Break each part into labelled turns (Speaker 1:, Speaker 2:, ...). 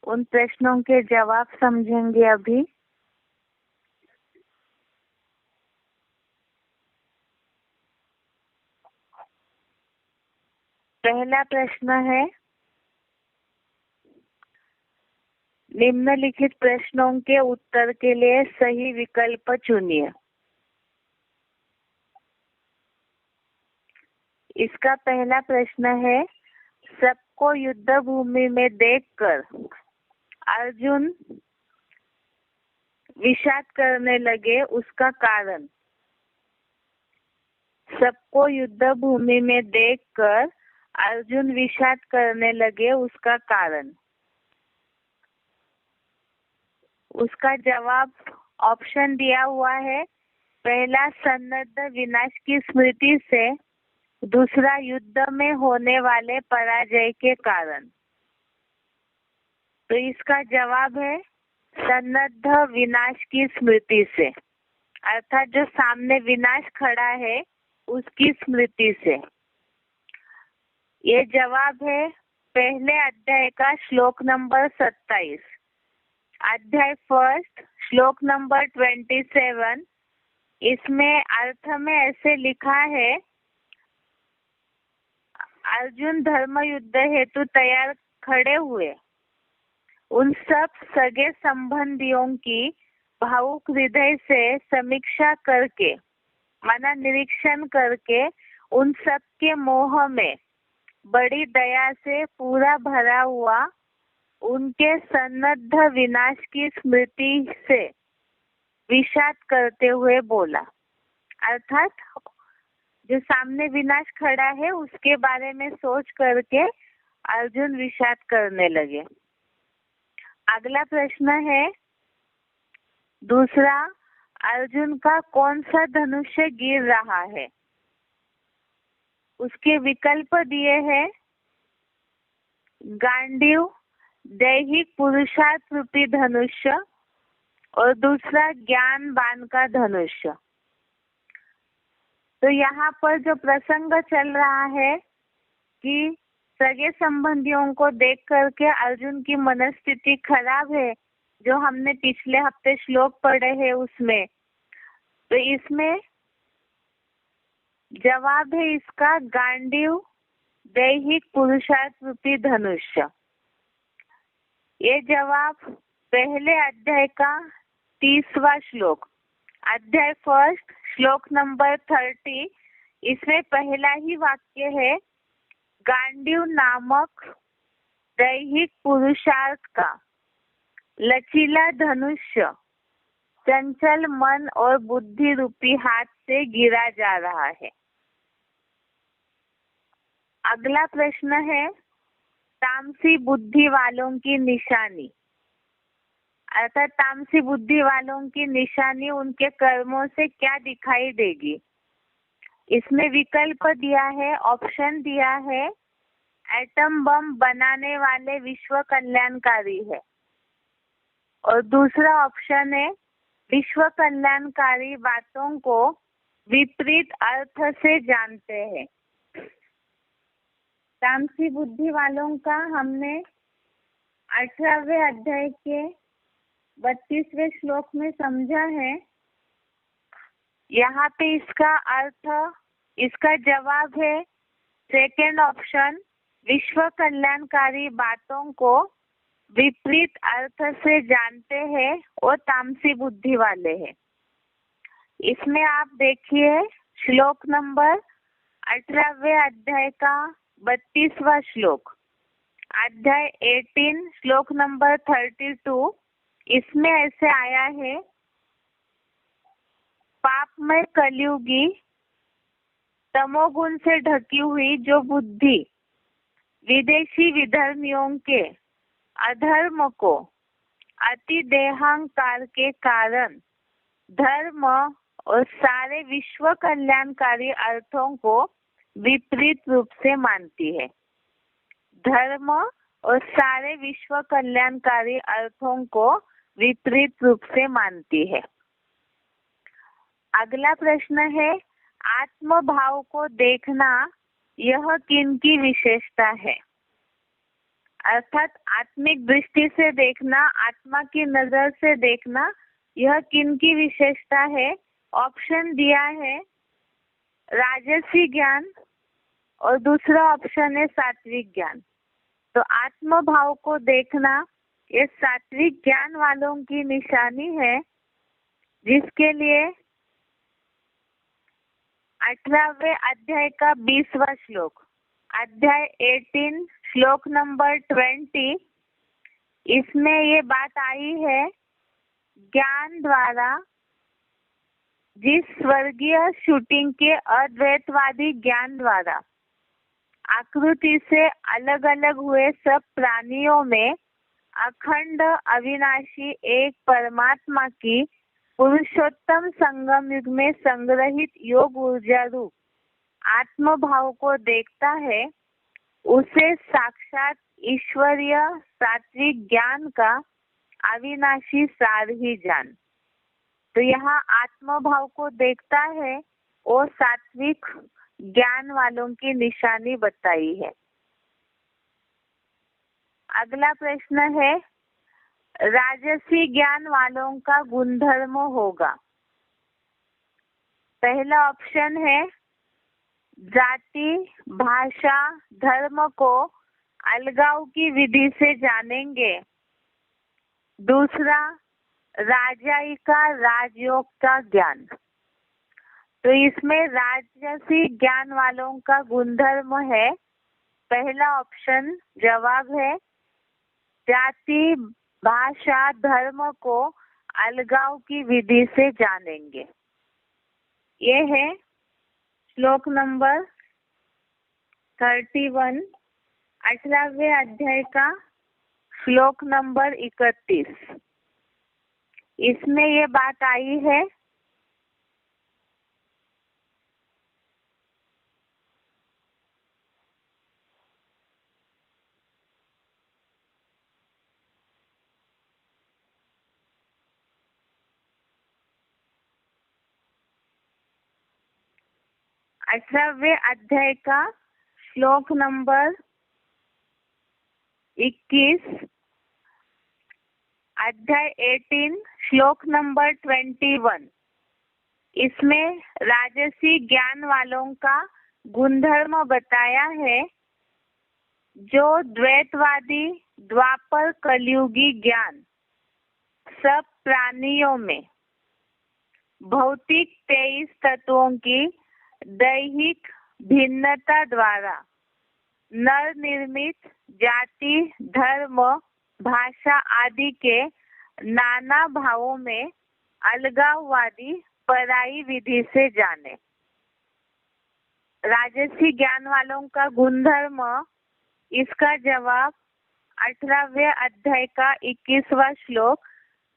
Speaker 1: उन प्रश्नों के जवाब समझेंगे अभी। पहला प्रश्न है, निम्नलिखित प्रश्नों के उत्तर के लिए सही विकल्प चुनिए। इसका पहला प्रश्न है, सबको युद्ध भूमि में देखकर अर्जुन विषाद करने लगे, उसका कारण। सबको युद्ध भूमि में देखकर अर्जुन विषाद करने लगे, उसका कारण। उसका जवाब ऑप्शन दिया हुआ है। पहला, सन्नद्ध विनाश की स्मृति से। दूसरा, युद्ध में होने वाले पराजय के कारण। तो इसका जवाब है सन्नद्ध विनाश की स्मृति से, अर्थात जो सामने विनाश खड़ा है उसकी स्मृति से। ये जवाब है पहले अध्याय का श्लोक नंबर 27, अध्याय फर्स्ट, श्लोक नंबर 27। इसमें अर्थ में ऐसे लिखा है, अर्जुन धर्म युद्ध हेतु तैयार खड़े हुए। उन सब सगे संबंधियों की भावुक हृदय से समीक्षा करके, माना निरीक्षण करके, उन सब के मोह में बड़ी दया से पूरा भरा हुआ उनके सन्नद्ध विनाश की स्मृति से विषाद करते हुए बोला। अर्थात जो सामने विनाश खड़ा है उसके बारे में सोच करके अर्जुन विषाद करने लगे। अगला प्रश्न है, दूसरा, अर्जुन का कौन सा धनुष्य गिर रहा है? उसके विकल्प दिए हैं, गांडीव, दैहिक पुरुषार्थ रूपी धनुष्य, और दूसरा ज्ञान बाण का धनुष्य। तो यहाँ पर जो प्रसंग चल रहा है कि सगे संबंधियों को देख करके अर्जुन की मनस्थिति खराब है, जो हमने पिछले हफ्ते श्लोक पढ़े हैं उसमें। तो इसमें जवाब है इसका गांडीव, दैहिक पुरुषार्थ रूपी धनुष्य। ये जवाब पहले अध्याय का 30वां श्लोक, अध्याय फर्स्ट, श्लोक नंबर 30। इसमें पहला ही वाक्य है, गांडीव नामक दैहिक पुरुषार्थ का लचीला धनुष्य चंचल मन और बुद्धि रूपी हाथ से गिरा जा रहा है। अगला प्रश्न है, तामसी बुद्धि वालों की निशानी। अर्थात तामसी बुद्धि वालों की निशानी उनके कर्मों से क्या दिखाई देगी? इसमें विकल्प दिया है, ऑप्शन दिया है, एटम बम बनाने वाले विश्व कल्याणकारी है, और दूसरा ऑप्शन है, विश्व कल्याणकारी बातों को विपरीत अर्थ से जानते हैं। तामसी बुद्धि वालों का हमने 18वें अध्याय के 32वें श्लोक में समझा है। यहाँ पे इसका अर्थ, इसका जवाब है सेकेंड ऑप्शन, विश्व कल्याणकारी बातों को विपरीत अर्थ से जानते हैं और तामसी बुद्धि वाले हैं। इसमें आप देखिए श्लोक नंबर 18वें अध्याय का 32वां श्लोक, अध्याय 18, श्लोक नंबर 32। इसमें ऐसे आया है, पाप में कलयुगी तमोगुण से ढकी हुई जो बुद्धि विदेशी विधर्मियों के अधर्म को अति देहांकार के कारण धर्म और सारे विश्व कल्याणकारी अर्थों को विपरीत रूप से मानती है। धर्म और सारे विश्व कल्याणकारी अर्थों को विपरीत रूप से मानती है। अगला प्रश्न है, आत्म भाव को देखना यह किनकी विशेषता है? अर्थात आत्मिक दृष्टि से देखना, आत्मा की नजर से देखना, यह किन की विशेषता है? ऑप्शन दिया है राजसी ज्ञान और दूसरा ऑप्शन है सात्विक ज्ञान। तो आत्म भाव को देखना ये सात्विक ज्ञान वालों की निशानी है, जिसके लिए 18वें अध्याय का 20वां श्लोक, अध्याय 18 श्लोक नंबर 20, इसमें ये बात आई है, ज्ञान द्वारा जिस स्वर्गीय शूटिंग के अद्वैतवादी ज्ञान द्वारा आकृति से अलग अलग हुए सब प्राणियों में अखंड अविनाशी एक परमात्मा की पुरुषोत्तम संगम युग में संग्रहित योग ऊर्जा रूप आत्म भाव को देखता है, उसे साक्षात ईश्वरीय सात्विक ज्ञान का अविनाशी सार ही जान। तो यहाँ आत्म भाव को देखता है और सात्विक ज्ञान वालों की निशानी बताई है। अगला प्रश्न है, राजसी ज्ञान वालों का गुणधर्म होगा। पहला ऑप्शन है जाति, भाषा, धर्म को अलगाव की विधि से जानेंगे। दूसरा राजाई का राजयोग का ज्ञान। तो इसमें राजसी ज्ञान वालों का गुणधर्म है, पहला ऑप्शन जवाब है जाति, भाषा, धर्म को अलगाव की विधि से जानेंगे। ये है श्लोक नंबर 31, 18वें अध्याय का श्लोक नंबर 31। इसमें ये बात आई है, अठारहवें अध्याय का श्लोक नंबर 21, अध्याय 18 श्लोक नंबर 21। इसमें राजसी ज्ञान वालों का गुणधर्म बताया है, जो द्वैतवादी द्वापर कलयुगी ज्ञान सब प्राणियों में भौतिक 23 तत्वों की दैहिक भिन्नता द्वारा नर निर्मित जाति, धर्म, भाषा आदि के नाना भावों में अलगाववादी पराई विधि से जाने। राजसी ज्ञान वालों का गुणधर्म, इसका जवाब 18वें अध्याय का 21वां श्लोक,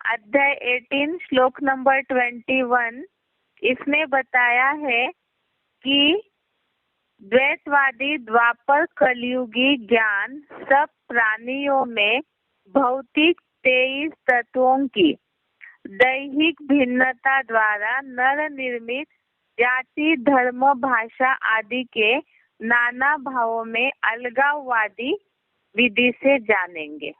Speaker 1: अध्याय 18 श्लोक नंबर 21, इसमें बताया है कि द्वैतवादी द्वापर कलयुगी ज्ञान सब प्राणियों में भौतिक 23 तत्वों की दैहिक भिन्नता द्वारा नर निर्मित जाति, धर्म, भाषा आदि के नाना भावों में अलगाववादी विधि से जानेंगे।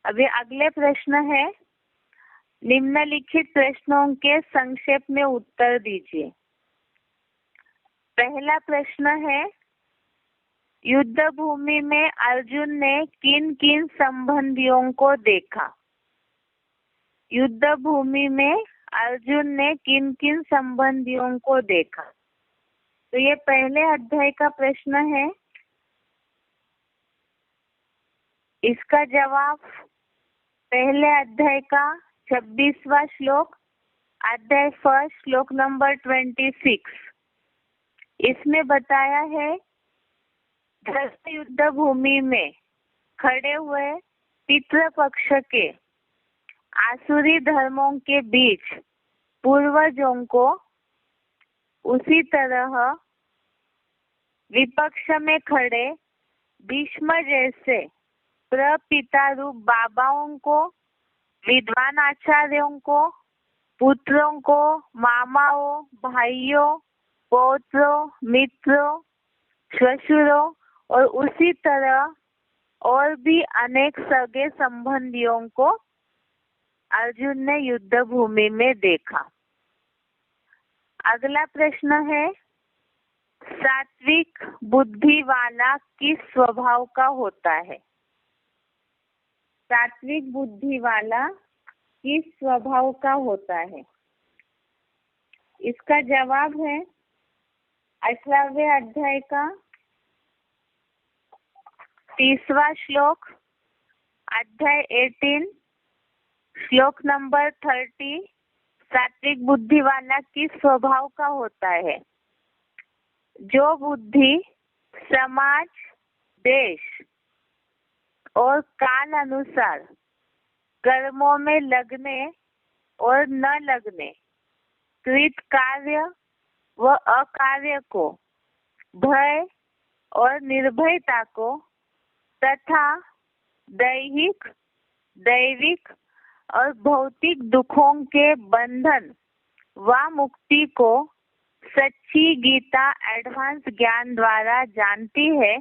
Speaker 1: अभी अगले प्रश्न है, निम्नलिखित प्रश्नों के संक्षेप में उत्तर दीजिए। पहला प्रश्न है, युद्ध भूमि में अर्जुन ने किन किन संबंधियों को देखा? युद्ध भूमि में अर्जुन ने किन किन संबंधियों को देखा? तो ये पहले अध्याय का प्रश्न है। इसका जवाब पहले अध्याय का 26वां श्लोक, अध्याय 1 श्लोक नंबर 26। इसमें बताया है, धर्म युद्ध भूमि में खड़े हुए पितृपक्ष के आसुरी धर्मों के बीच पूर्वजों को उसी तरह विपक्ष में खड़े भीष्म जैसे प्रपिता रूप बाबाओं को, विद्वान आचार्यों को, पुत्रों को, मामाओं, भाइयों, पौत्रों, मित्रों, ससुरों और उसी तरह और भी अनेक सगे संबंधियों को अर्जुन ने युद्ध भूमि में देखा। अगला प्रश्न है, सात्विक बुद्धि वाला किस स्वभाव का होता है? सात्विक बुद्धि वाला किस स्वभाव का होता है? इसका जवाब है 18वें अध्याय का 30वां श्लोक, अध्याय 18, श्लोक नंबर 30। सात्विक बुद्धि वाला किस स्वभाव का होता है? जो बुद्धि समाज, देश और काल अनुसार कर्मों में लगने और न लगने, कृत कार्य व अकार्य को, भय और निर्भयता को तथा दैहिक, दैविक और भौतिक दुखों के बंधन व मुक्ति को सच्ची गीता एडवांस ज्ञान द्वारा जानती है,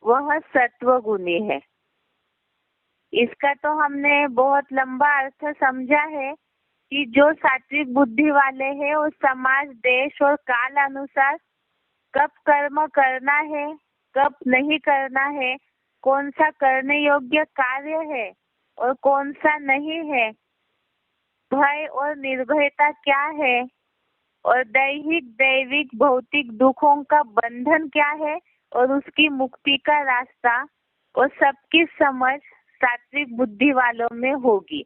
Speaker 1: वह सत्वगुणी है। इसका तो हमने बहुत लंबा अर्थ समझा है कि जो सात्विक बुद्धि वाले हैं वो समाज, देश और काल अनुसार कब कर्म करना है, कब नहीं करना है, कौन सा करने योग्य कार्य है और कौन सा नहीं है, भय और निर्भयता क्या है और दैहिक, दैविक, भौतिक दुखों का बंधन क्या है और उसकी मुक्ति का रास्ता, और सबकी समझ सात्विक बुद्धि वालों में होगी।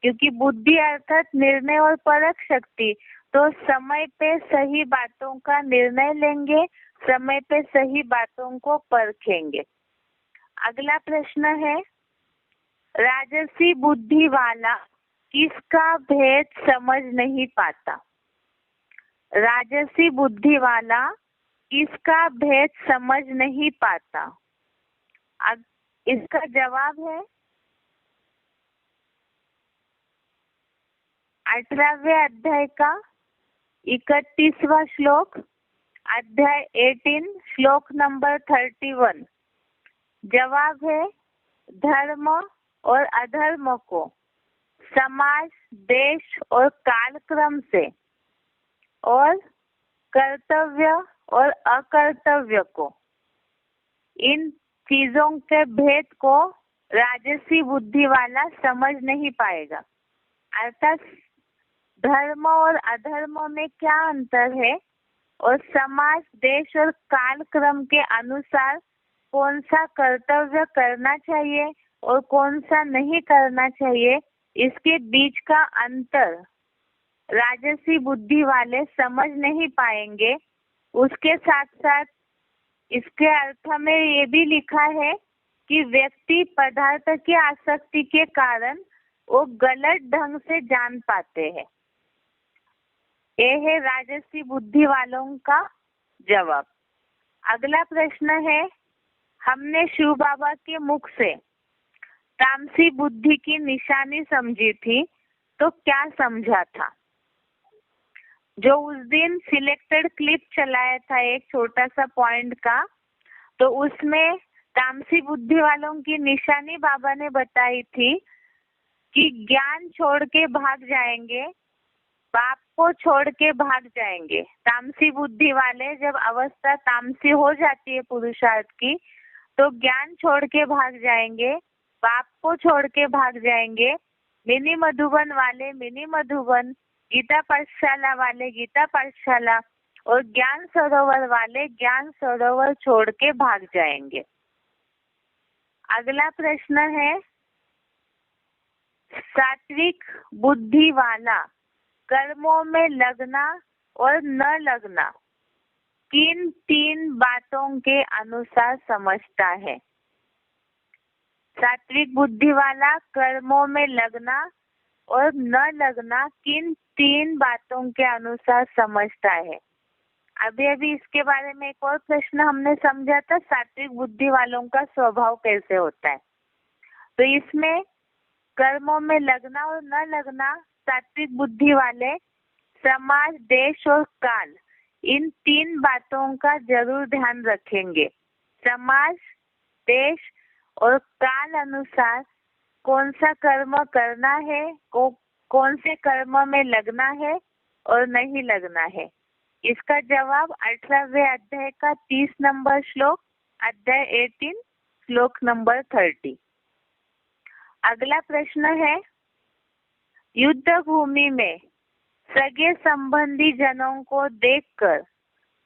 Speaker 1: क्योंकि बुद्धि अर्थात निर्णय और परख शक्ति, तो समय पे सही बातों का निर्णय लेंगे, समय पे सही बातों को परखेंगे। अगला प्रश्न है, राजसी बुद्धि वाला किसका भेद समझ नहीं पाता? राजसी बुद्धि वाला किसका भेद समझ नहीं पाता? इसका जवाब है 18वें अध्याय का 31वां श्लोक, अध्याय 18, श्लोक नंबर 31। जवाब है, धर्म और अधर्म को समाज, देश और कालक्रम से और कर्तव्य और अकर्तव्य को, इन चीजों के भेद को राजसी बुद्धि वाला समझ नहीं पाएगा। अर्थात धर्म और अधर्म में क्या अंतर है और समाज, देश और कालक्रम के अनुसार कौन सा कर्तव्य करना चाहिए और कौन सा नहीं करना चाहिए, इसके बीच का अंतर राजसी बुद्धि वाले समझ नहीं पाएंगे। उसके साथ साथ इसके अर्थ में ये भी लिखा है कि व्यक्ति पदार्थ की आसक्ति के कारण वो गलत ढंग से जान पाते हैं। ये है राजसी बुद्धि वालों का जवाब। अगला प्रश्न है, हमने शिव बाबा के मुख से तामसी बुद्धि की निशानी समझी थी, तो क्या समझा था? जो उस दिन सिलेक्टेड क्लिप चलाया था एक छोटा सा पॉइंट का, तो उसमें तामसी बुद्धि वालों की निशानी बाबा ने बताई थी कि ज्ञान छोड़ के भाग जाएंगे, बाप को छोड़ के भाग जाएंगे। तामसी बुद्धि वाले जब अवस्था तामसी हो जाती है पुरुषार्थ की, तो ज्ञान छोड़ के भाग जाएंगे, बाप को छोड़ के भाग जाएंगे। मिनी मधुबन वाले मिनी मधुबन, गीता पाठशाला वाले गीता पाठशाला और ज्ञान सरोवर वाले ज्ञान सरोवर छोड़ के भाग जाएंगे। अगला प्रश्न है, सात्विक बुद्धि वाला कर्मों में लगना और न लगना किन 3 बातों के अनुसार समझता है? सात्विक बुद्धि वाला कर्मों में लगना और न लगना किन 3 बातों के अनुसार समझता है? अभी इसके बारे में एक और प्रश्न हमने समझा था, सात्विक बुद्धि वालों का स्वभाव कैसे होता है। तो इसमें कर्मों में लगना और न लगना, सात्विक बुद्धि वाले समाज, देश और काल, इन 3 बातों का जरूर ध्यान रखेंगे। समाज, देश और काल अनुसार कौन सा कर्म करना है, कौन से कर्म में लगना है और नहीं लगना है। इसका जवाब 18वें अध्याय का 30 नंबर श्लोक, अध्याय 18 श्लोक नंबर 30। अगला प्रश्न है, युद्ध भूमि में सगे संबंधी जनों को देखकर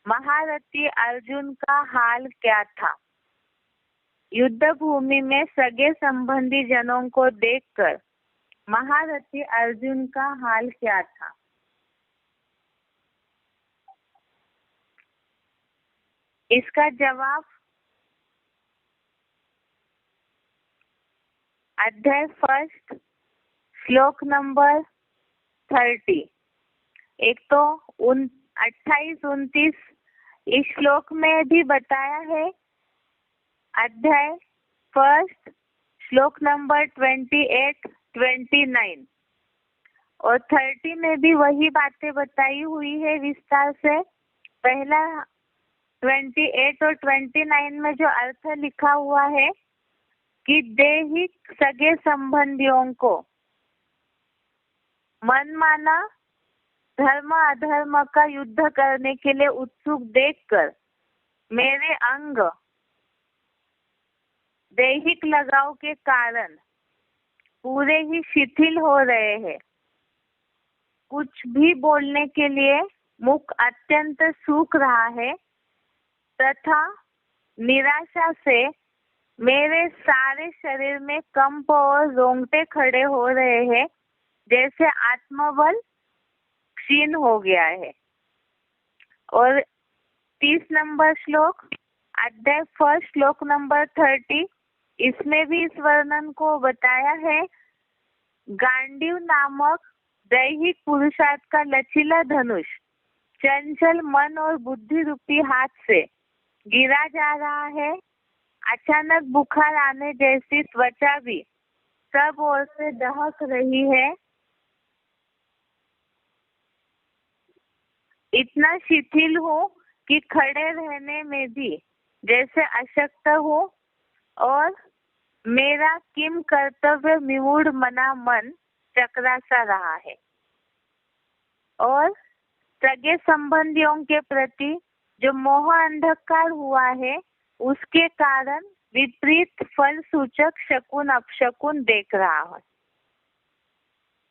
Speaker 1: महारथी अर्जुन का हाल क्या था। युद्ध भूमि में सगे संबंधी जनों को देखकर महारथी अर्जुन का हाल क्या था। इसका जवाब अध्याय 1 श्लोक नंबर 30। एक तो 28, 29 इस श्लोक में भी बताया है। अध्याय 1 श्लोक नंबर 28, 29 और 30 में भी वही बातें बताई हुई है विस्तार से। पहला 28 और 29 में जो अर्थ लिखा हुआ है कि दैहिक सगे संबंधियों को मनमाना धर्म अधर्म का युद्ध करने के लिए उत्सुक देखकर मेरे अंग दैहिक लगाव के कारण पूरे ही शिथिल हो रहे हैं। कुछ भी बोलने के लिए मुख अत्यंत सूख रहा है तथा निराशा से मेरे सारे शरीर में कंप और रोंगटे खड़े हो रहे हैं, जैसे आत्मबल क्षीण हो गया है। और 30 नंबर श्लोक, अध्याय 1 श्लोक नंबर 30, इसमें भी इस वर्णन को बताया है। गांडीव नामक दैहिक पुरुषार्थ का लचीला धनुष चंचल मन और बुद्धि रूपी हाथ से गिरा जा रहा है। अचानक बुखार आने जैसी त्वचा भी सब ओर से दहक रही है। इतना शिथिल हो कि खड़े रहने में भी जैसे अशक्त हो और मेरा किम कर्तव्य विमूढ़ मना मन चकरा सा रहा है। और सगे संबंधियों के प्रति जो मोह अंधकार हुआ है उसके कारण विपरीत फल सूचक शकुन अपशकुन देख रहा है।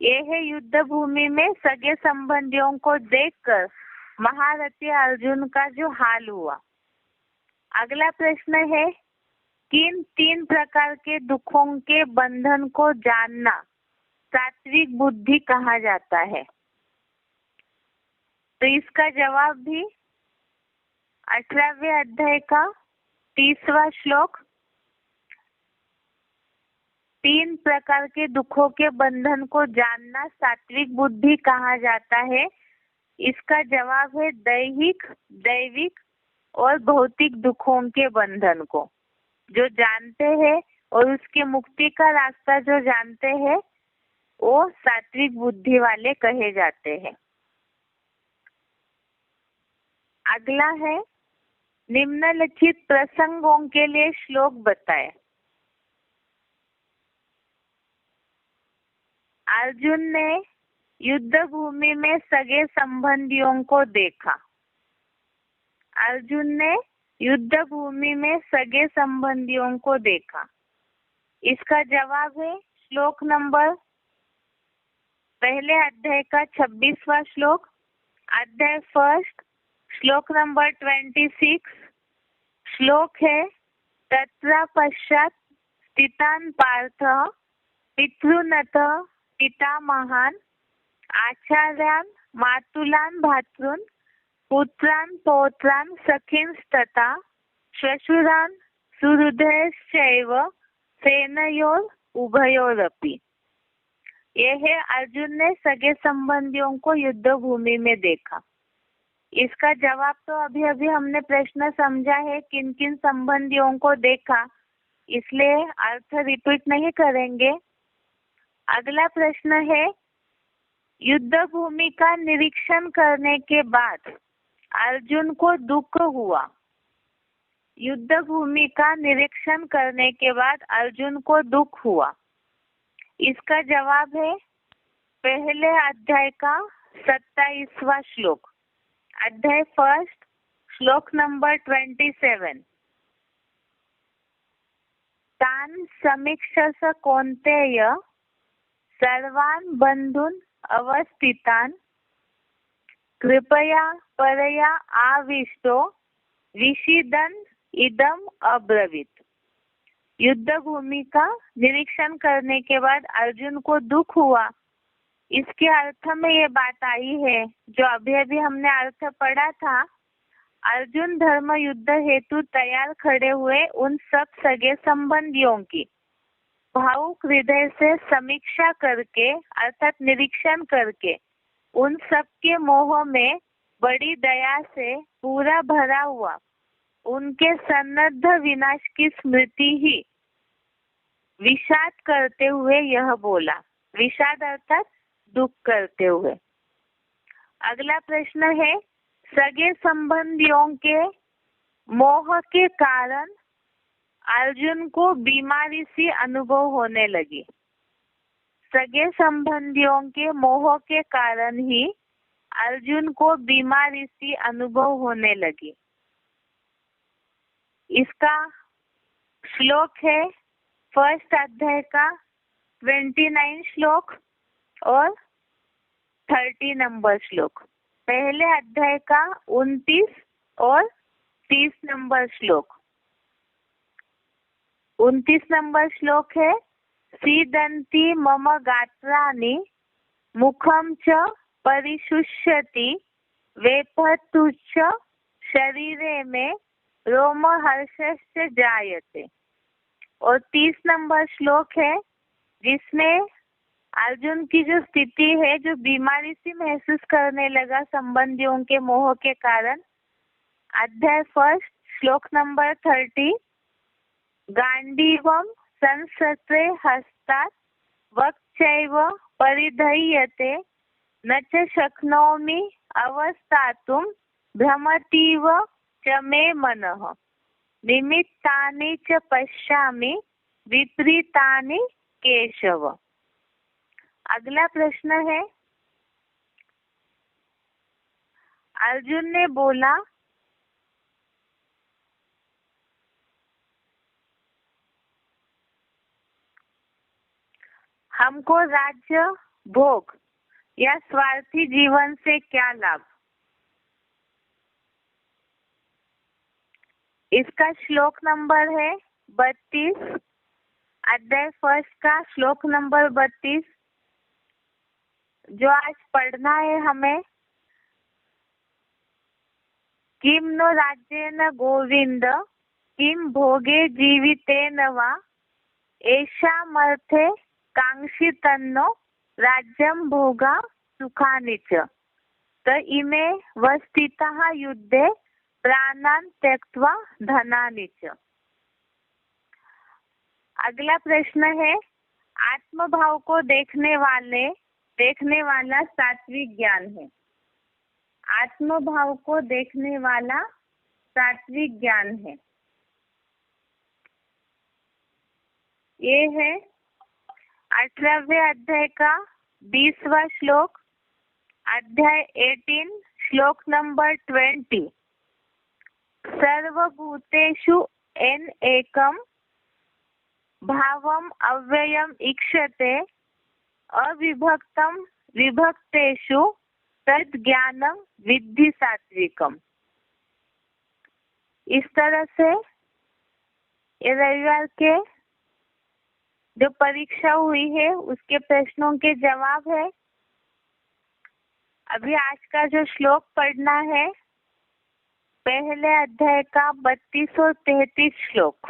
Speaker 1: ये है युद्ध भूमि में सगे संबंधियों को देखकर महारथी अर्जुन का जो हाल हुआ। अगला प्रश्न है, किन 3 प्रकार के दुखों के बंधन को जानना सात्विक बुद्धि कहा जाता है। तो इसका जवाब भी 18वें अध्याय का 30वां श्लोक, 3 प्रकार के दुखों के बंधन को जानना सात्विक बुद्धि कहा जाता है। इसका जवाब है दैहिक, दैविक और भौतिक दुखों के बंधन को जो जानते हैं और उसके मुक्ति का रास्ता जो जानते हैं वो सात्विक बुद्धि वाले कहे जाते हैं। अगला है, निम्नलिखित प्रसंगों के लिए श्लोक बताएं। अर्जुन ने युद्ध भूमि में सगे संबंधियों को देखा। अर्जुन ने युद्ध भूमि में सगे संबंधियों को देखा। इसका जवाब है श्लोक नंबर पहले अध्याय का 26वां श्लोक, अध्याय 1 श्लोक नंबर 26। श्लोक है, तत्र पश्चात स्थितान पार्थ पितृनत पितामहान आचार्यान मातुलान भातृन पुत्रान पौत्रान सखींस्तथा श्वशुरान सुहृदयश्चैव सेनयोर उभयोरपि। यह है अर्जुन ने सगे संबंधियों को युद्ध भूमि में देखा। इसका जवाब तो अभी अभी हमने प्रश्न समझा है, किन किन संबंधियों को देखा, इसलिए अर्थ रिपीट नहीं करेंगे। अगला प्रश्न है, युद्ध भूमि का निरीक्षण करने के बाद अर्जुन को दुख हुआ। युद्ध भूमि का निरीक्षण करने के बाद अर्जुन को दुख हुआ। इसका जवाब है पहले अध्याय का 27वां श्लोक, अध्याय फर्स्ट, श्लोक नंबर 27। तान समीक्षस कौन्तेय सर्वान् बंधून् अवस्थितान् कृपया परया आविष्टो विषीदन् इदम अब्रवीत। युद्ध भूमि का निरीक्षण करने के बाद अर्जुन को दुख हुआ। इसके अर्थ में ये बात आई है जो अभी अभी हमने अर्थ पढ़ा था। अर्जुन धर्म युद्ध हेतु तैयार खड़े हुए उन सब सगे संबंधियों की भावुक हृदय से समीक्षा करके अर्थात निरीक्षण करके उन सब के मोह में बड़ी दया से पूरा भरा हुआ उनके सन्नद्ध विनाश की स्मृति ही विषाद करते हुए यह बोला। विषाद अर्थात दुख करते हुए। अगला प्रश्न है, सगे संबंधियों के मोह के कारण अर्जुन को बीमारी सी अनुभव होने लगी। सगे संबंधियों के मोह के कारण ही अर्जुन को बीमारी सी अनुभव होने लगी। इसका श्लोक है फर्स्ट अध्याय का 29 श्लोक और 30 नंबर श्लोक। पहले अध्याय का 29 और 30 नंबर श्लोक। 29 नंबर श्लोक है, सीदंती मम गात्राणि मुखम च परिशुष्यति वेपतुश्च शरीरे में रोमहर्षश्च जायते। और 30 नंबर श्लोक है जिसमें अर्जुन की जो स्थिति है, जो बीमारी सी महसूस करने लगा संबंधियों के मोह के कारण। अध्याय फर्स्ट, श्लोक नंबर 30। गांडीवम संसते हस्तात् वक्चैव परिधय्यते न च शक्नोमि अवस्थातुं भ्रमतीव च मे मनः निमित्तानि च पश्यामि विपरीतानि केशव। अगला प्रश्न है, अर्जुन ने बोला हमको राज्य भोग या स्वार्थी जीवन से क्या लाभ। इसका श्लोक नंबर है 32, अध्याय फर्स्ट का श्लोक नंबर 32 जो आज पढ़ना है हमें। किम नो राज्येन गोविंद किम भोगे जीवितेन वा एषामर्थे कांक्षितन्नो राज्यं भोगा सुखानि च त इमे वस्थितः युद्धे प्राणान् त्यक्त्वा धनानि च। अगला प्रश्न है, आत्मभाव को देखने वाला सात्विक ज्ञान है। आत्मभाव को देखने वाला सात्विक ज्ञान है। ये है 18वें अध्याय का 20वां श्लोक, अध्याय 18 श्लोक नंबर 20। सर्वभूतेषु एन एकम भावम अव्ययम ईक्षते अविभक्तम विभक्तेषु तद ज्ञानम विद्धि सात्विकम। इस तरह से ये रविवार के जो परीक्षा हुई है उसके प्रश्नों के जवाब है। अभी आज का जो श्लोक पढ़ना है पहले अध्याय का 32 और 33 श्लोक।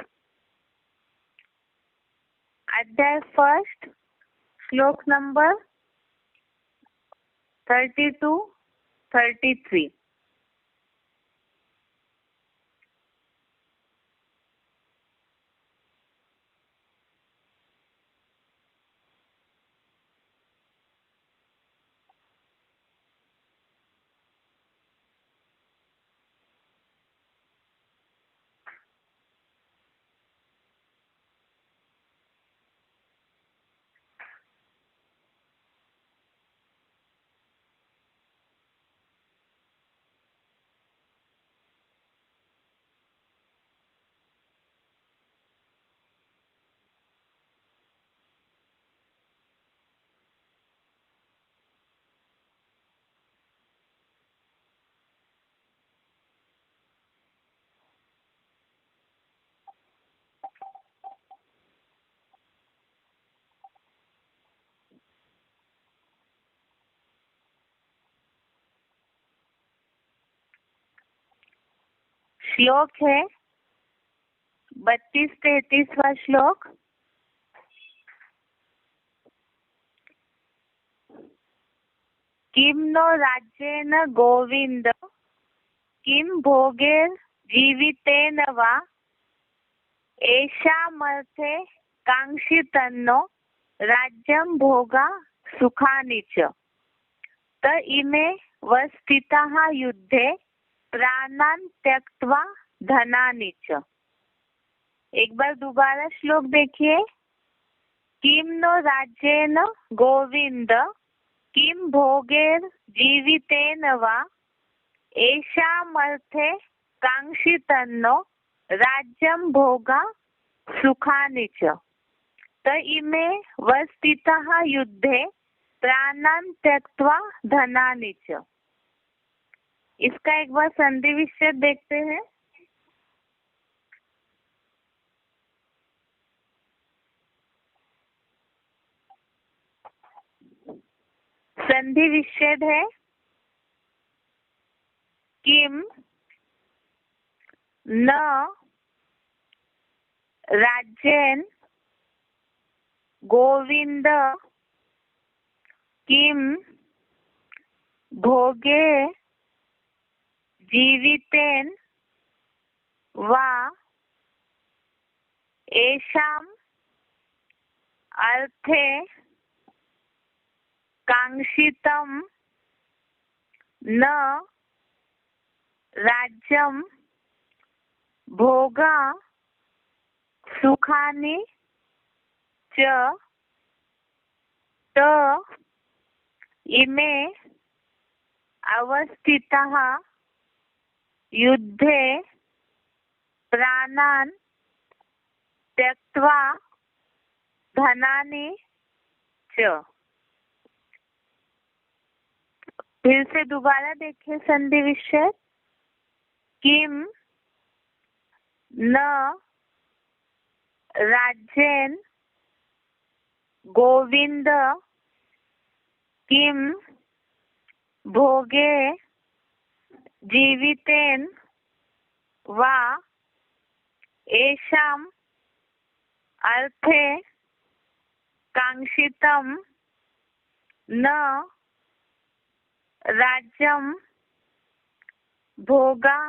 Speaker 1: अध्याय फर्स्ट श्लोक नंबर 32, 33। श्लोक है 32-33वां श्लोक। किम नो राज्येन गोविंद किम भोगेर जीवितेन वा एषामर्थे कांक्षितन्नो राज्यं भोगा सुखानि च त इमे वस्थिताः युद्धे प्राणान् त्यक्त्वा धनानि च। एक बार दोबारा श्लोक देखिए। किम नो राज्येन गोविंद किम भोगेर जीवितेन वा एषामर्थे कांक्षितन्नो राज्यं भोगा सुखानि च त इमे वस्थिताः युद्धे प्राणान् त्यक्त्वा धनानि च। इसका एक बार संधि विच्छेद देखते हैं। संधि विच्छेद है किम न राज्येन गोविंद किम भोगे जीवितेन वा एषाम् अर्थे कांक्षितं न राज्यं भोगा सुखानि च त इमे अवस्थिताः युद्धे प्राणान् त्यक्त्वा धनानि च। फिर से दोबारा देखिए संधि विच्छेद। किम न राज्येन गोविंद किम भोगे जीवितेन वा एषाम् अर्थे कांक्षितं न राज्यं भोगा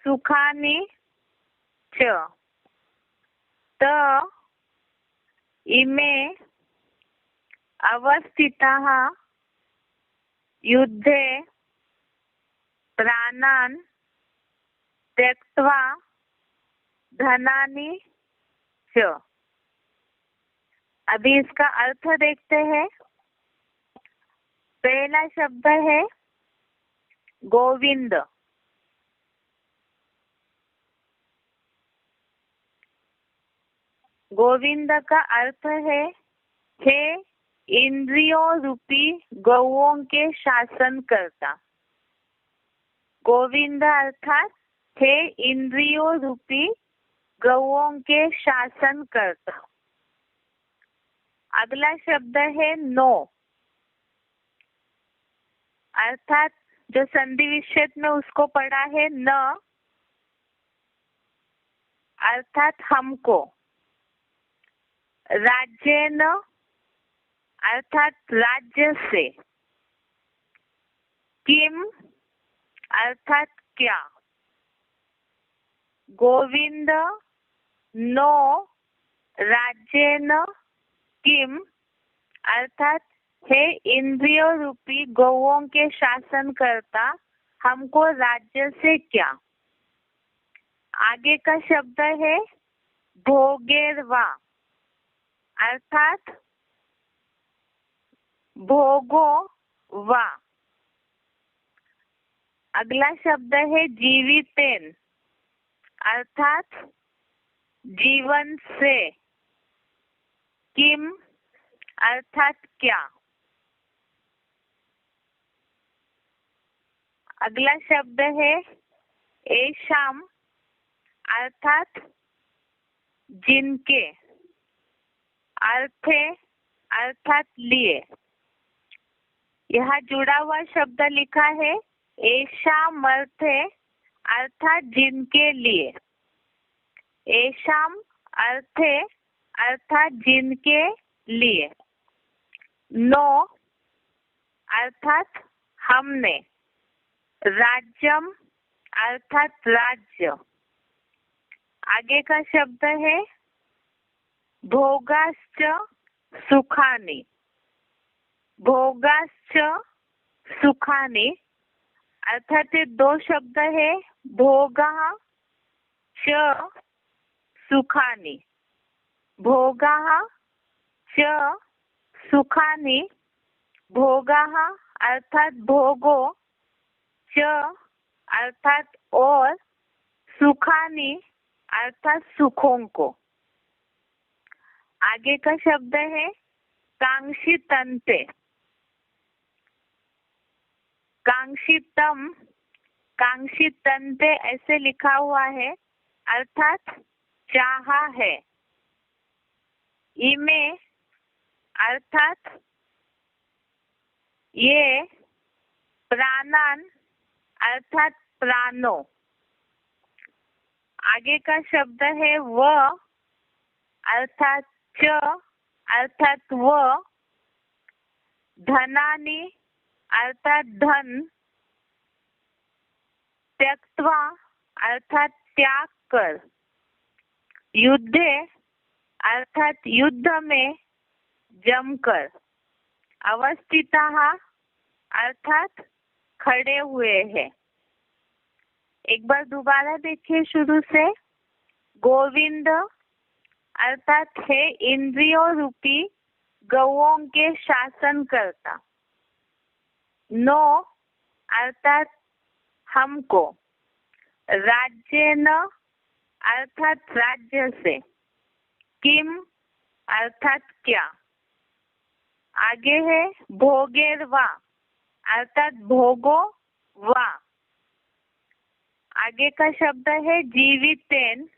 Speaker 1: सुखानि च त इमे अवस्थिताः युद्धे प्राणान् त्यक्त्वा धनानि च। अभी इसका अर्थ देखते हैं। पहला शब्द है गोविंद। गोविंद का अर्थ है हे इंद्रियों रूपी गौओं के शासन करता। गोविंद अर्थात हे इंद्रियों रूपी गौओं के शासन करता। अगला शब्द है नो, अर्थात जो संधि विच्छेद में उसको पढ़ा है न, अर्थात हमको। राज्येन अर्थात राज्य से। किम अर्थात क्या। गोविंद नो राज्येन किम अर्थात हे इंद्रियों रूपी गौओं के शासन करता हमको राज्य से क्या। आगे का शब्द है भोगेरवा, अर्थात भोगो वा। अगला शब्द है जीवितेन, अर्थात जीवन से। किम अर्थात क्या। अगला शब्द है एशाम, अर्थात जिनके। अर्थे अर्थात लिए। यहाँ जुड़ा हुआ शब्द लिखा है एशामर्थे, अर्थात जिनके लिए, येषाम अर्थे अर्थात जिनके लिए, नो अर्थात हमने, राज्यम अर्थात राज्य। आगे का शब्द है भोगाश्च सुखानि। भोगाश्च सुखानि अर्थात ये दो शब्द है, भोगा च सुखानि। भोगा च सुखानि, भोगा अर्थात भोगो, च अर्थात और, सुखानि अर्थात सुखों को। आगे का शब्द है कांक्षितन्ते। कांक्षितम, कांक्षितन्ते ऐसे लिखा हुआ है, अर्थात चाहा है। इमे अर्थात ये, प्राणान अर्थात प्राणों। आगे का शब्द है व अर्थात च अर्थात व, धनानि अर्थात धन, त्यक्त्वा अर्थात त्याग कर, युद्धे अर्थात युद्ध में जमकर, अवस्थितः अर्थात खड़े हुए हैं। एक बार दोबारा देखिए शुरू से। गोविंद अर्थात है इंद्रियों रूपी गौओं के शासन करता। नो अर्थात हमको, राज्येन अर्थात राज्य से, किम अर्थात क्या। आगे है भोगेर्वा अर्थात भोगो वा। आगे का शब्द है जीवितेन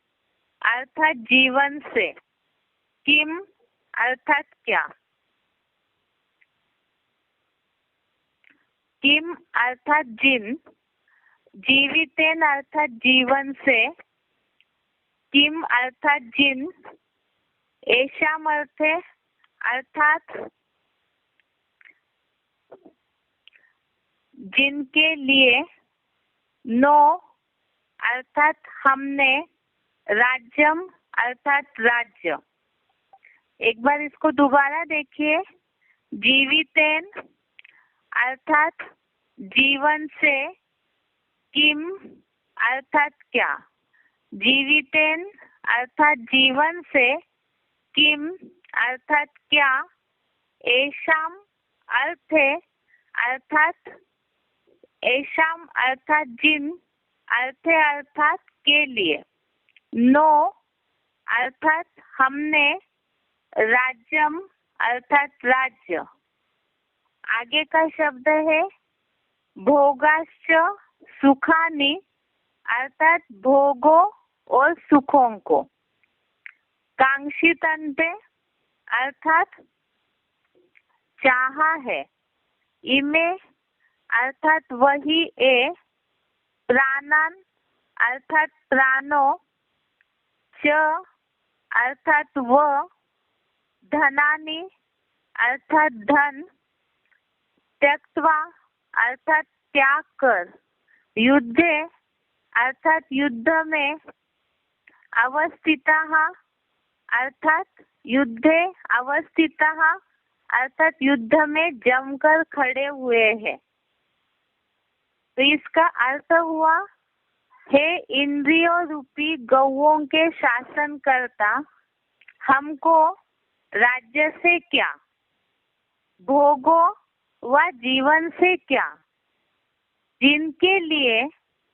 Speaker 1: अर्थात जीवन से, किम अर्थात क्या। किम अर्थात जिन, जीवितेन अर्थात जीवन से, किम अर्थात जिन, येषाम अर्थे अर्थात जिनके लिए, नो अर्थात हमने, राज्यम अर्थात राज्य। एक बार इसको दोबारा देखिए। जीवितेन अर्थात जीवन से, किम अर्थात क्या। जीवितेन अर्थात जीवन से, किम अर्थात क्या, येषाम अर्थे अर्थात येषाम अर्थात जिन, अर्थे अर्थात के लिए, नो अर्थात हमने, राज्यम अर्थात राज्य। आगे का शब्द है भोगाश्च सुखानि अर्थात भोगों और सुखों को। कांक्षितन्ते अर्थात चाहा है। इमे अर्थात वही, ए प्राणान अर्थात प्राणों, च अर्थात व, धनानि अर्थात धन, त्यक्त्वा अर्थात त्याग कर, युद्धे अर्थात युद्ध में, अवस्थितः अर्थात युद्धे अवस्थितः अर्थात युद्ध में जमकर खड़े हुए हैं। तो इसका अर्थ हुआ, हे इंद्रियों रूपी गौओं के शासन करता, हमको राज्य से क्या, भोगों व जीवन से क्या, जिनके लिए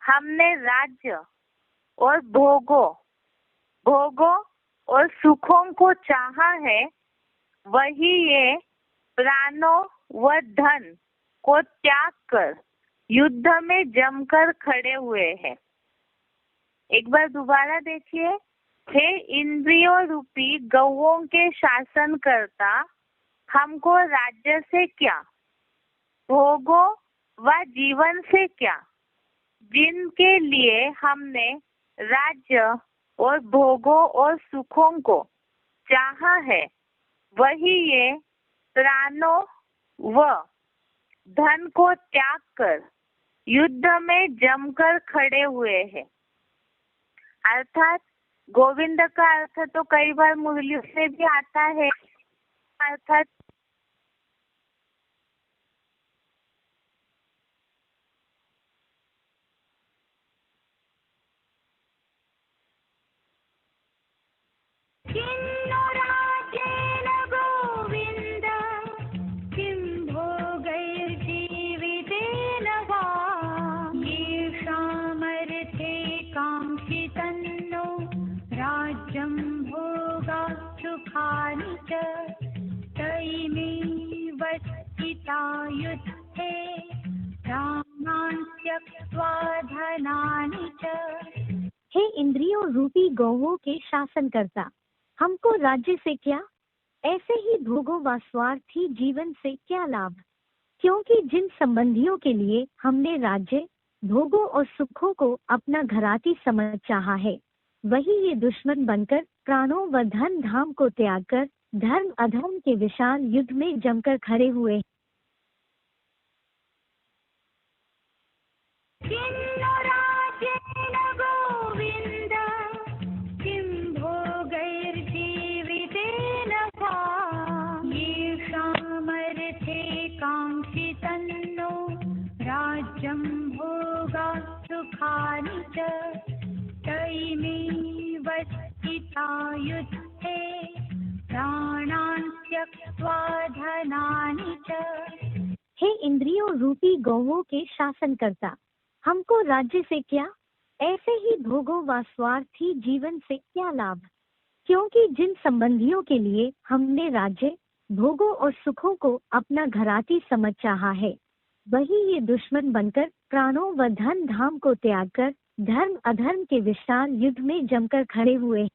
Speaker 1: हमने राज्य और भोगों और सुखों को चाहा है, वही ये प्राणों व धन को त्याग कर युद्ध में जमकर खड़े हुए हैं। एक बार दोबारा देखिए। हे इंद्रियों रूपी गौओं के शासन करता, हमको राज्य से क्या, भोगों व जीवन से क्या, जिनके लिए हमने राज्य और भोगों और सुखों को चाहा है, वही ये प्राणों व धन को त्याग कर युद्ध में जमकर खड़े हुए हैं। अर्थात गोविंद का अर्थ तो कई बार मुरलियों से भी आता है, अर्थात
Speaker 2: गोविंद किं भोगैर्जीवितेन वा येषामर्थे काङ्क्षितन्नो राज्यं भोगा सुखानि च तैमेव स्थिता युद्धे प्राणान् त्यक्त्वा धनानि च। हे इंद्रियों रूपी गौओं के शासनकर्ता, हमको राज्य से क्या, ऐसे ही भोगों व स्वार्थी जीवन से क्या लाभ, क्योंकि जिन संबंधियों के लिए हमने राज्य, भोगों और सुखों को अपना घराती समझ चाहा है, वही ये दुश्मन बनकर प्राणों व धन धाम को त्याग कर धर्म अधर्म के विशाल युद्ध में जमकर खड़े हुए। गोविंद किं भोगैर्जीवितेन वा येषामर्थे काङ्क्षितन्नो राज्यं भोगा सुखानि च तैमेव स्थिता युद्धे प्राणान् त्यक्त्वा धनानि च। हे इंद्रियों रूपी गौओं के शासनकर्ता, हमको राज्य से क्या, ऐसे ही भोगों व स्वार्थी जीवन से क्या लाभ, क्योंकि जिन संबंधियों के लिए हमने राज्य, भोगों और सुखों को अपना घराती समझ चाहा है, वही ये दुश्मन बनकर प्राणों व धन धाम को त्याग कर धर्म अधर्म के विशाल युद्ध में जमकर खड़े हुए।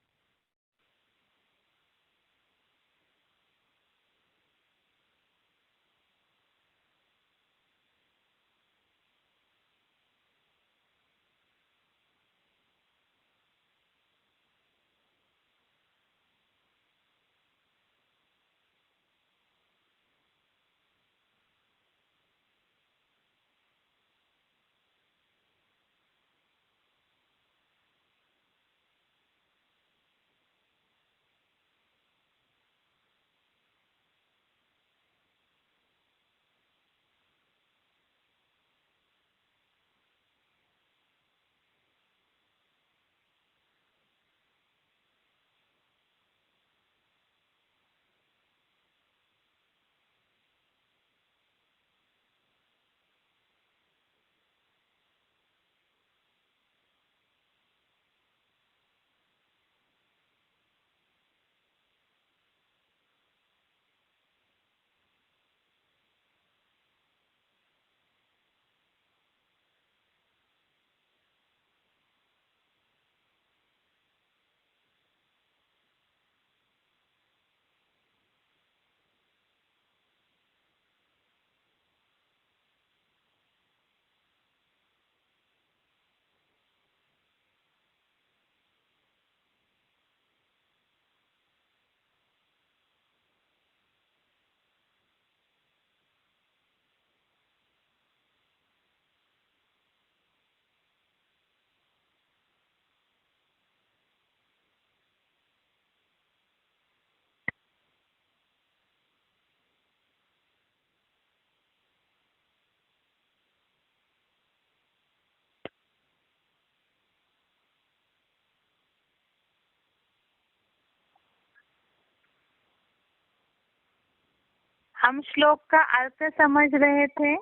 Speaker 1: हम श्लोक का अर्थ समझ रहे थे।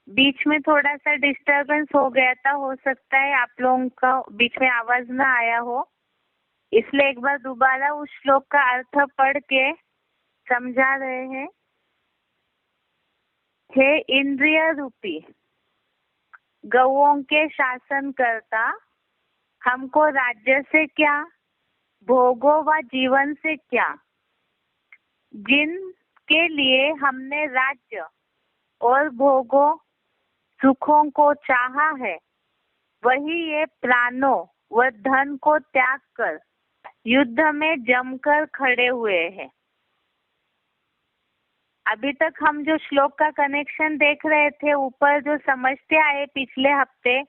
Speaker 1: बीच में थोड़ा सा डिस्टरबेंस हो गया था, हो सकता है आप लोगों का बीच में आवाज ना आया हो, इसलिए एक बार दोबारा उस श्लोक का अर्थ पढ़ के समझा रहे हैं। हे इंद्रिय रूपी गौओं के शासन करता, हमको राज्य से क्या, भोगों व जीवन से क्या, जिन जिसके लिए हमने राज्य और भोगों सुखों को चाहा है, वही ये प्राणों व धन को त्याग कर युद्ध में जमकर खड़े हुए हैं। अभी तक हम जो श्लोक का कनेक्शन देख रहे थे, ऊपर जो समझते आए पिछले हफ्ते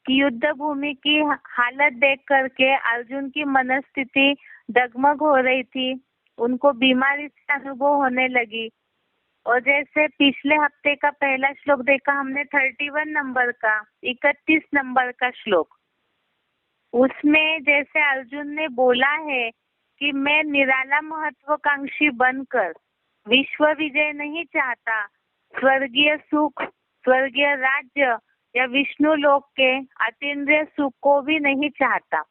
Speaker 1: कि युद्ध भूमि की हालत देख करके अर्जुन की मनस्थिति डगमग हो रही थी, उनको बीमारी से अनुभव होने लगी। और जैसे पिछले हफ्ते का पहला श्लोक देखा हमने 31 नंबर का, 31 नंबर का श्लोक, उसमें जैसे अर्जुन ने बोला है कि मैं निराला महत्वाकांक्षी बनकर विश्व विजय नहीं चाहता, स्वर्गीय सुख, स्वर्गीय राज्य या विष्णु लोक के अतीन्द्रिय सुख को भी नहीं चाहता।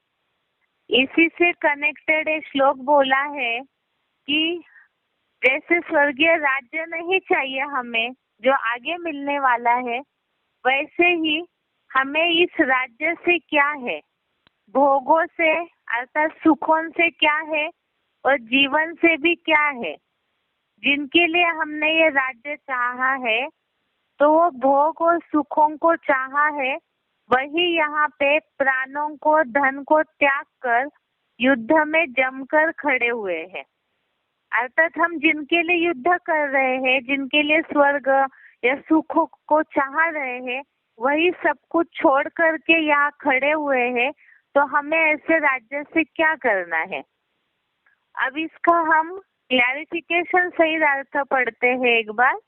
Speaker 1: इसी से कनेक्टेड एक श्लोक बोला है कि जैसे स्वर्गीय राज्य नहीं चाहिए हमें जो आगे मिलने वाला है, वैसे ही हमें इस राज्य से क्या है, भोगों से अर्थात सुखों से क्या है और जीवन से भी क्या है, जिनके लिए हमने ये राज्य चाहा है, तो वो भोग और सुखों को चाहा है, वही यहाँ पे प्राणों को, धन को त्याग कर युद्ध में जमकर खड़े हुए हैं। अर्थात हम जिनके लिए युद्ध कर रहे हैं, जिनके लिए स्वर्ग या सुख को चाह रहे हैं, वही सब कुछ छोड़ करके यहाँ खड़े हुए हैं। तो हमें ऐसे राज्य से क्या करना है? अब इसका हम क्लैरिफिकेशन सही अर्थ पढ़ते हैं एक बार।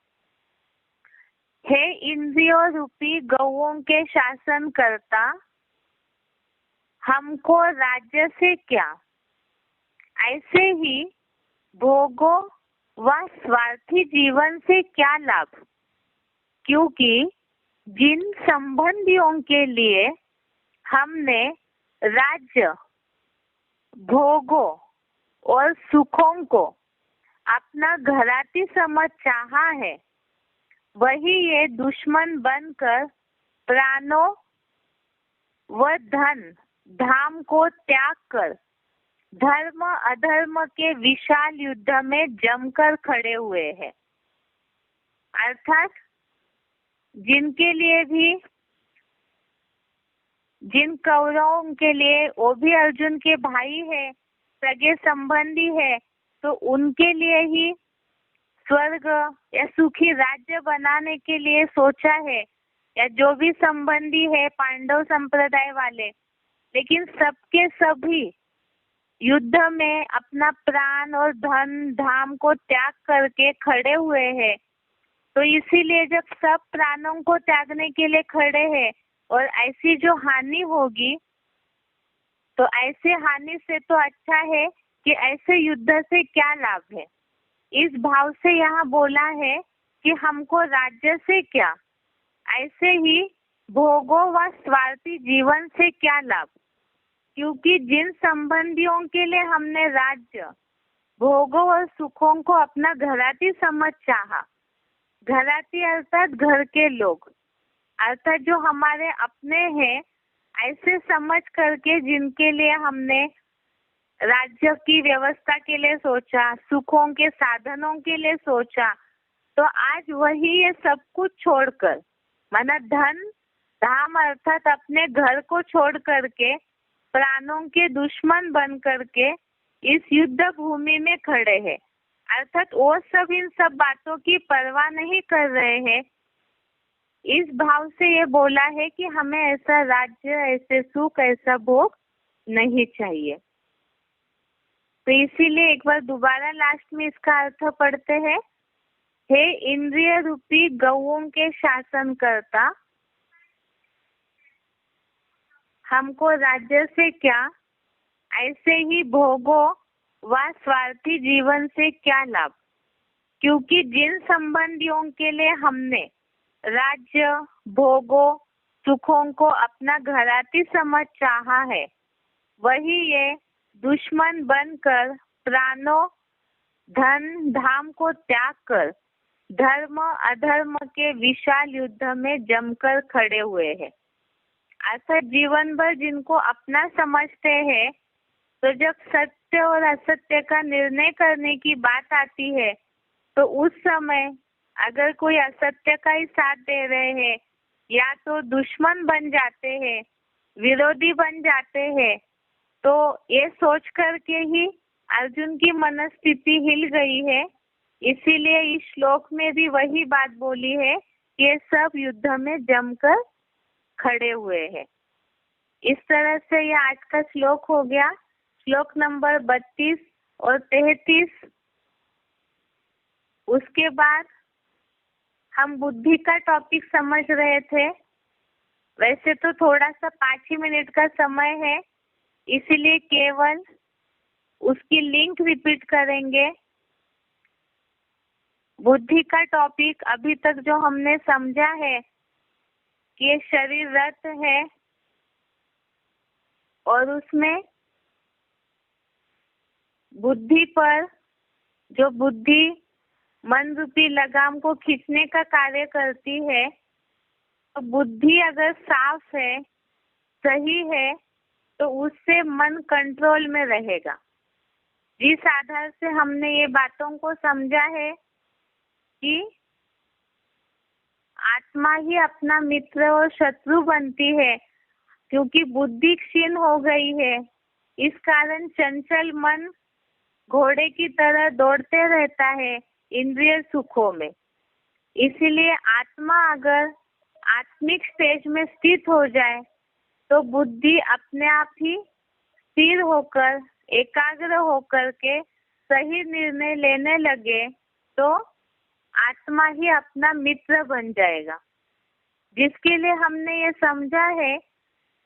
Speaker 1: हे इंद्रियों रूपी गौओं के शासन करता, हमको राज्य से क्या, ऐसे ही भोगों व स्वार्थी जीवन से क्या लाभ, क्योंकि जिन संबंधियों के लिए हमने राज्य, भोगों और सुखों को अपना घराती समझ चाहा है, वही ये दुश्मन बनकर प्राणों व धन धाम को त्याग कर धर्म अधर्म के विशाल युद्ध में जमकर खड़े हुए हैं। अर्थात जिनके लिए भी, जिन कौरवों के लिए, वो भी अर्जुन के भाई है, सगे संबंधी है, तो उनके लिए ही स्वर्ग या सुखी राज्य बनाने के लिए सोचा है, या जो भी संबंधी है पांडव संप्रदाय वाले, लेकिन सबके सभी युद्ध में अपना प्राण और धन धाम को त्याग करके खड़े हुए हैं। तो इसीलिए जब सब प्राणों को त्यागने के लिए खड़े हैं और ऐसी जो हानि होगी, तो ऐसे हानि से तो अच्छा है कि ऐसे युद्ध से क्या लाभ है। इस भाव से यहाँ बोला है कि हमको राज्य से क्या, ऐसे ही भोगों व स्वार्थी जीवन से क्या लाभ, क्योंकि जिन संबंधियों के लिए हमने राज्य, भोगों और सुखों को अपना घराती समझ चाहा, घराती अर्थात घर के लोग, अर्थात जो हमारे अपने हैं, ऐसे समझ करके जिनके लिए हमने राज्य की व्यवस्था के लिए सोचा, सुखों के साधनों के लिए सोचा, तो आज वही ये सब कुछ छोड़कर, माना धन धाम अर्थात अपने घर को छोड़ करके प्राणों के दुश्मन बन करके इस युद्ध भूमि में खड़े हैं। अर्थात वो सब इन सब बातों की परवाह नहीं कर रहे हैं। इस भाव से ये बोला है कि हमें ऐसा राज्य, ऐसे सुख, ऐसा भोग नहीं चाहिए। तो इसीलिए एक बार दोबारा लास्ट में इसका अर्थ पढ़ते हैं। हे इंद्रिय रूपी गौओं के शासन करता, हमको राज्य से क्या, ऐसे ही भोगों व स्वार्थी जीवन से क्या लाभ, क्योंकि जिन संबंधियों के लिए हमने राज्य, भोगों, सुखों को अपना घराती समझ चाहा है, वही ये दुश्मन बनकर प्राणों, धन धाम को त्याग कर धर्म अधर्म के विशाल युद्ध में जमकर खड़े हुए हैं। ऐसा जीवन भर जिनको अपना समझते हैं, तो जब सत्य और असत्य का निर्णय करने की बात आती है, तो उस समय अगर कोई असत्य का ही साथ दे रहे हैं या तो दुश्मन बन जाते हैं, विरोधी बन जाते हैं, तो ये सोच करके ही अर्जुन की मनस्थिति हिल गई है। इसीलिए इस श्लोक में भी वही बात बोली है कि ये सब युद्ध में जमकर खड़े हुए हैं। इस तरह से ये आज का श्लोक हो गया, श्लोक नंबर 32 और 33। उसके बाद हम बुद्धि का टॉपिक समझ रहे थे। वैसे तो थोड़ा सा 5 ही मिनट का समय है, इसीलिए केवल उसकी लिंक रिपीट करेंगे। बुद्धि का टॉपिक अभी तक जो हमने समझा है कि ये शरीर रथ है और उसमें बुद्धि पर जो बुद्धि मन रूपी लगाम को खींचने का कार्य करती है, तो बुद्धि अगर साफ है, सही है, तो उससे मन कंट्रोल में रहेगा। जिस आधार से हमने ये बातों को समझा है कि आत्मा ही अपना मित्र और शत्रु बनती है, क्योंकि बुद्धि क्षीण हो गई है। इस कारण चंचल मन घोड़े की तरह दौड़ते रहता है इंद्रिय सुखों में। इसीलिए आत्मा अगर आत्मिक स्टेज में स्थित हो जाए तो बुद्धि अपने आप ही स्थिर होकर, एकाग्र होकर के सही निर्णय लेने लगे, तो आत्मा ही अपना मित्र बन जाएगा। जिसके लिए हमने ये समझा है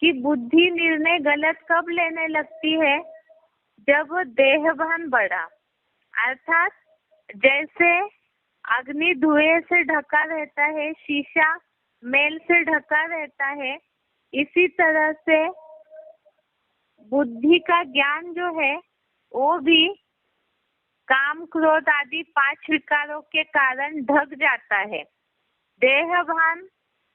Speaker 1: कि बुद्धि निर्णय गलत कब लेने लगती है, जब देहभान बढ़ा। अर्थात जैसे अग्नि धुएं से ढका रहता है, शीशा मेल से ढका रहता है, इसी तरह से बुद्धि का ज्ञान जो है वो भी काम क्रोध आदि 5 विकारों के कारण ढक जाता है। देहभान,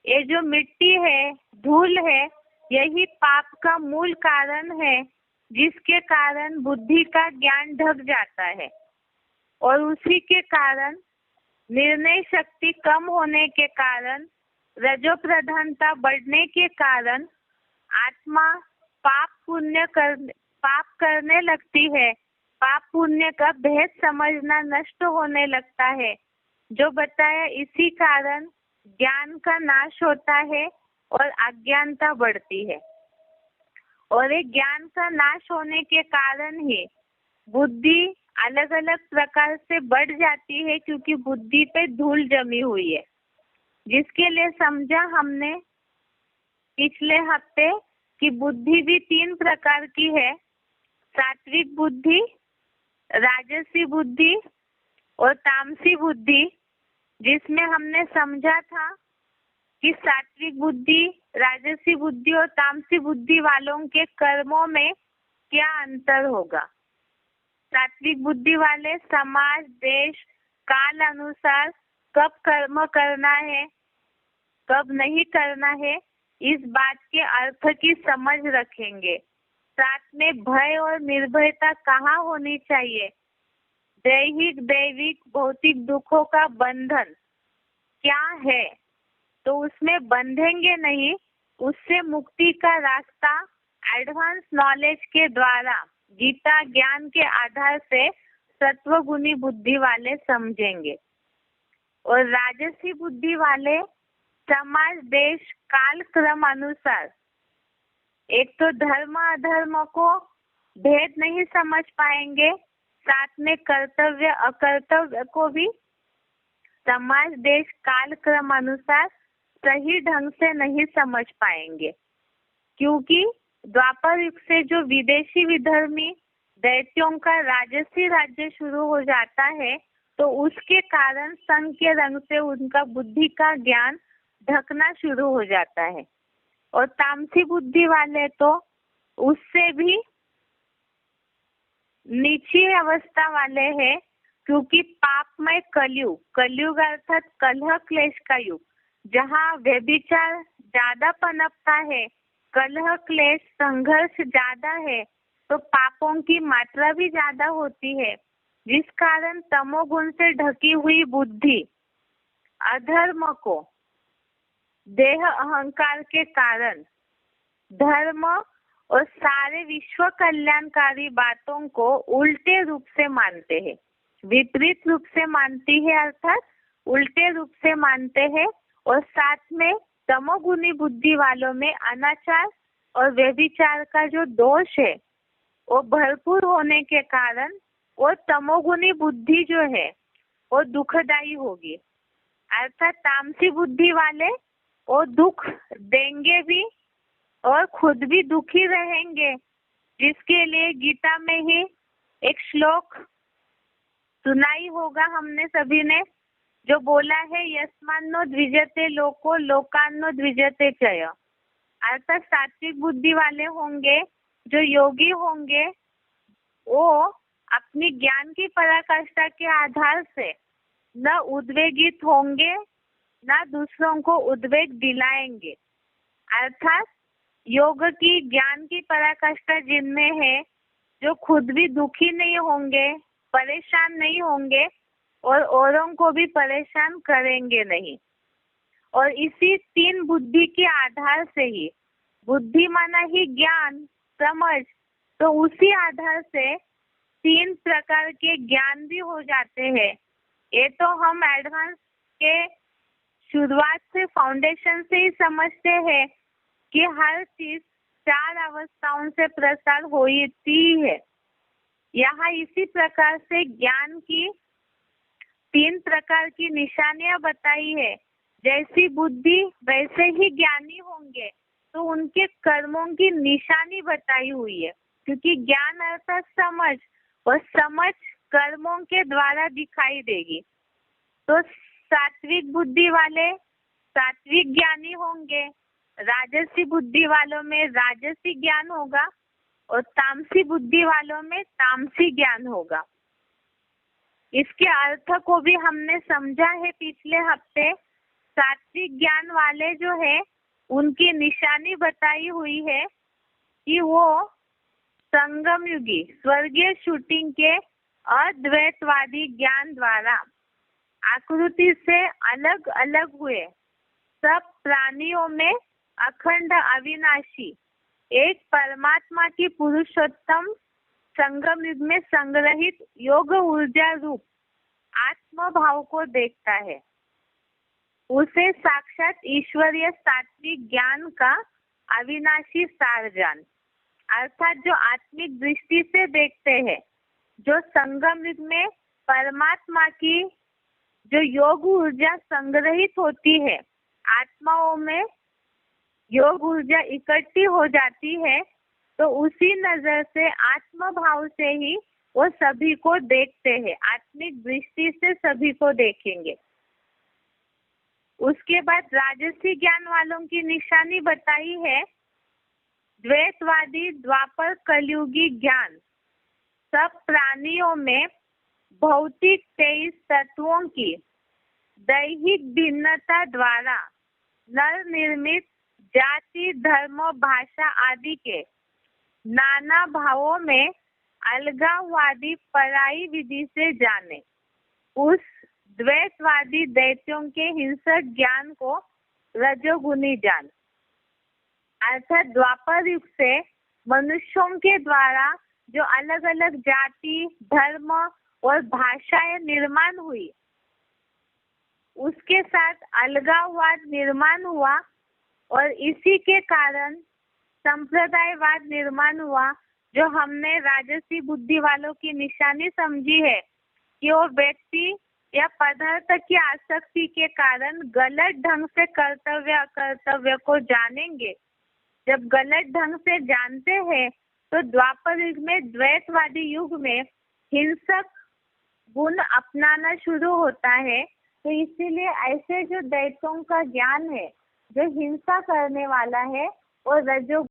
Speaker 1: ये जो मिट्टी है, धूल है, यही पाप का मूल कारण है, जिसके कारण बुद्धि का ज्ञान ढक जाता है। और उसी के कारण निर्णय शक्ति कम होने के कारण, रजो प्रधानता बढ़ने के कारण आत्मा पाप करने लगती है। पाप पुण्य का भेद समझना नष्ट होने लगता है। जो बताया, इसी कारण ज्ञान का नाश होता है और अज्ञानता बढ़ती है। और ये ज्ञान का नाश होने के कारण ही बुद्धि अलग अलग प्रकार से बढ़ जाती है, क्योंकि बुद्धि पे धूल जमी हुई है। जिसके लिए समझा हमने पिछले हफ्ते कि बुद्धि भी 3 प्रकार की है, सात्विक बुद्धि, राजसी बुद्धि और तामसी बुद्धि। जिसमें हमने समझा था कि सात्विक बुद्धि, राजसी बुद्धि और तामसी बुद्धि वालों के कर्मों में क्या अंतर होगा। सात्विक बुद्धि वाले समाज, देश, काल अनुसार कब कर्म करना है, कब नहीं करना है, इस बात के अर्थ की समझ रखेंगे। साथ में भय और निर्भयता कहाँ होनी चाहिए, दैहिक, दैविक, भौतिक दुखों का बंधन क्या है, तो उसमें बंधेंगे नहीं। उससे मुक्ति का रास्ता एडवांस नॉलेज के द्वारा, गीता ज्ञान के आधार से सत्वगुणी बुद्धि वाले समझेंगे। और राजसी बुद्धि वाले समाज, देश, काल क्रम अनुसार एक तो धर्म अधर्म को भेद नहीं समझ पाएंगे, साथ में कर्तव्य अकर्तव्य को भी समाज, देश, काल क्रम अनुसार सही ढंग से नहीं समझ पाएंगे। क्योंकि द्वापर युग से जो विदेशी विधर्मी दैत्यों का राजसी राज्य शुरू हो जाता है, तो उसके कारण संघ के रंग से उनका बुद्धि का ज्ञान ढकना शुरू हो जाता है। और तामसी बुद्धि वाले तो उससे भी नीची अवस्था वाले हैं, क्योंकि पापमय कलयुग अर्थात कलह क्लेश का युग, जहाँ व्यभिचार ज्यादा पनपता है, कलह क्लेश संघर्ष ज्यादा है, तो पापों की मात्रा भी ज्यादा होती है। जिस कारण तमोगुण से ढकी हुई बुद्धि अधर्म को देह अहंकार के कारण धर्म और सारे विश्व कल्याणकारी बातों को उल्टे रूप से मानते हैं, विपरीत रूप से मानती है, अर्थात उल्टे रूप से मानते हैं। और साथ में तमोगुणी बुद्धि वालों में अनाचार और व्यभिचार का जो दोष है वो भरपूर होने के कारण वो तमोगुणी बुद्धि जो है वो दुखदायी होगी। अर्थात तामसी बुद्धि वाले वो दुख देंगे भी और खुद भी दुखी रहेंगे, जिसके लिए गीता में ही एक श्लोक सुनाई होगा हमने सभी ने, जो बोला है यस्मान्नो द्विजते लोको लोकान्नो द्विजते चय। अर्थात सात्विक बुद्धि वाले होंगे, जो योगी होंगे, वो अपनी ज्ञान की पराकाष्ठा के आधार से न उद्वेगित होंगे न दूसरों को उद्वेग दिलाएंगे। अर्थात योग की ज्ञान की पराकाष्ठा जिनमें है, जो खुद भी दुखी नहीं होंगे, परेशान नहीं होंगे और औरों को भी परेशान करेंगे नहीं। और इसी तीन बुद्धि के आधार से ही, बुद्धि माना ही ज्ञान समझ, तो उसी आधार से तीन प्रकार के ज्ञान भी हो जाते हैं। ये तो हम एडवांस के शुरुआत से फाउंडेशन से ही समझते हैं कि हर चीज चार अवस्थाओं से प्रसार होती है। यहाँ इसी प्रकार से ज्ञान की तीन प्रकार की निशानियां बताई है। जैसी बुद्धि वैसे ही ज्ञानी होंगे, तो उनके कर्मों की निशानी बताई हुई है, क्योंकि ज्ञान अर्थात समझ, और समझ कर्मों के द्वारा दिखाई देगी। तो सात्विक बुद्धि वाले सात्विक ज्ञानी होंगे, राजसी बुद्धि वालों में राजसी ज्ञान होगा और तामसी बुद्धि वालों में तामसी ज्ञान होगा। इसके अर्थ को भी हमने समझा है पिछले हफ्ते। सात्विक ज्ञान वाले जो है उनकी निशानी बताई हुई है कि वो संगम युगी स्वर्गीय शूटिंग के अद्वैतवादी ज्ञान द्वारा आकृति से अलग अलग हुए सब प्राणियों में अखंड अविनाशी एक परमात्मा की पुरुषोत्तम संगम युग में संग्रहित योग ऊर्जा रूप आत्म भाव को देखता है। उसे साक्षात ईश्वरीय सात्विक ज्ञान का अविनाशी सार जान, अर्थात जो आत्मिक दृष्टि से देखते हैं, जो संगम युग में परमात्मा की जो योग ऊर्जा संग्रहित होती है, आत्माओं में योग ऊर्जा इकट्ठी हो जाती है, तो उसी नजर से आत्म भाव से ही वो सभी को देखते हैं, आत्मिक दृष्टि से सभी को देखेंगे। उसके बाद राजसी ज्ञान वालों की निशानी बताई है द्वैतवादी द्वापर कलयुगी ज्ञान। सब प्राणियों में भौतिक 23 तत्वों की दैहिक भिन्नता द्वारा नर निर्मित जाति धर्म भाषा आदि के नाना भावों में अलगाववादी पराई विधि से जाने। उस द्वैतवादी दैत्यों के हिंसक ज्ञान को रजोगुनी जान, अर्थात द्वापर युग से मनुष्यों के द्वारा जो अलग अलग जाति धर्म और भाषाएं निर्माण हुई, उसके साथ अलगाववाद निर्माण हुआ और इसी के कारण संप्रदायवाद निर्माण हुआ। जो हमने राजसी बुद्धि वालों की निशानी समझी है कि वो व्यक्ति या पदार्थ की आसक्ति के कारण गलत ढंग से कर्तव्य अकर्तव्य को जानेंगे। जब गलत ढंग से जानते हैं तो द्वापर युग में द्वैतवादी युग में हिंसक गुण अपनाना शुरू होता है। तो इसीलिए ऐसे जो दैत्यों का ज्ञान है, जो हिंसा करने वाला है, और रजो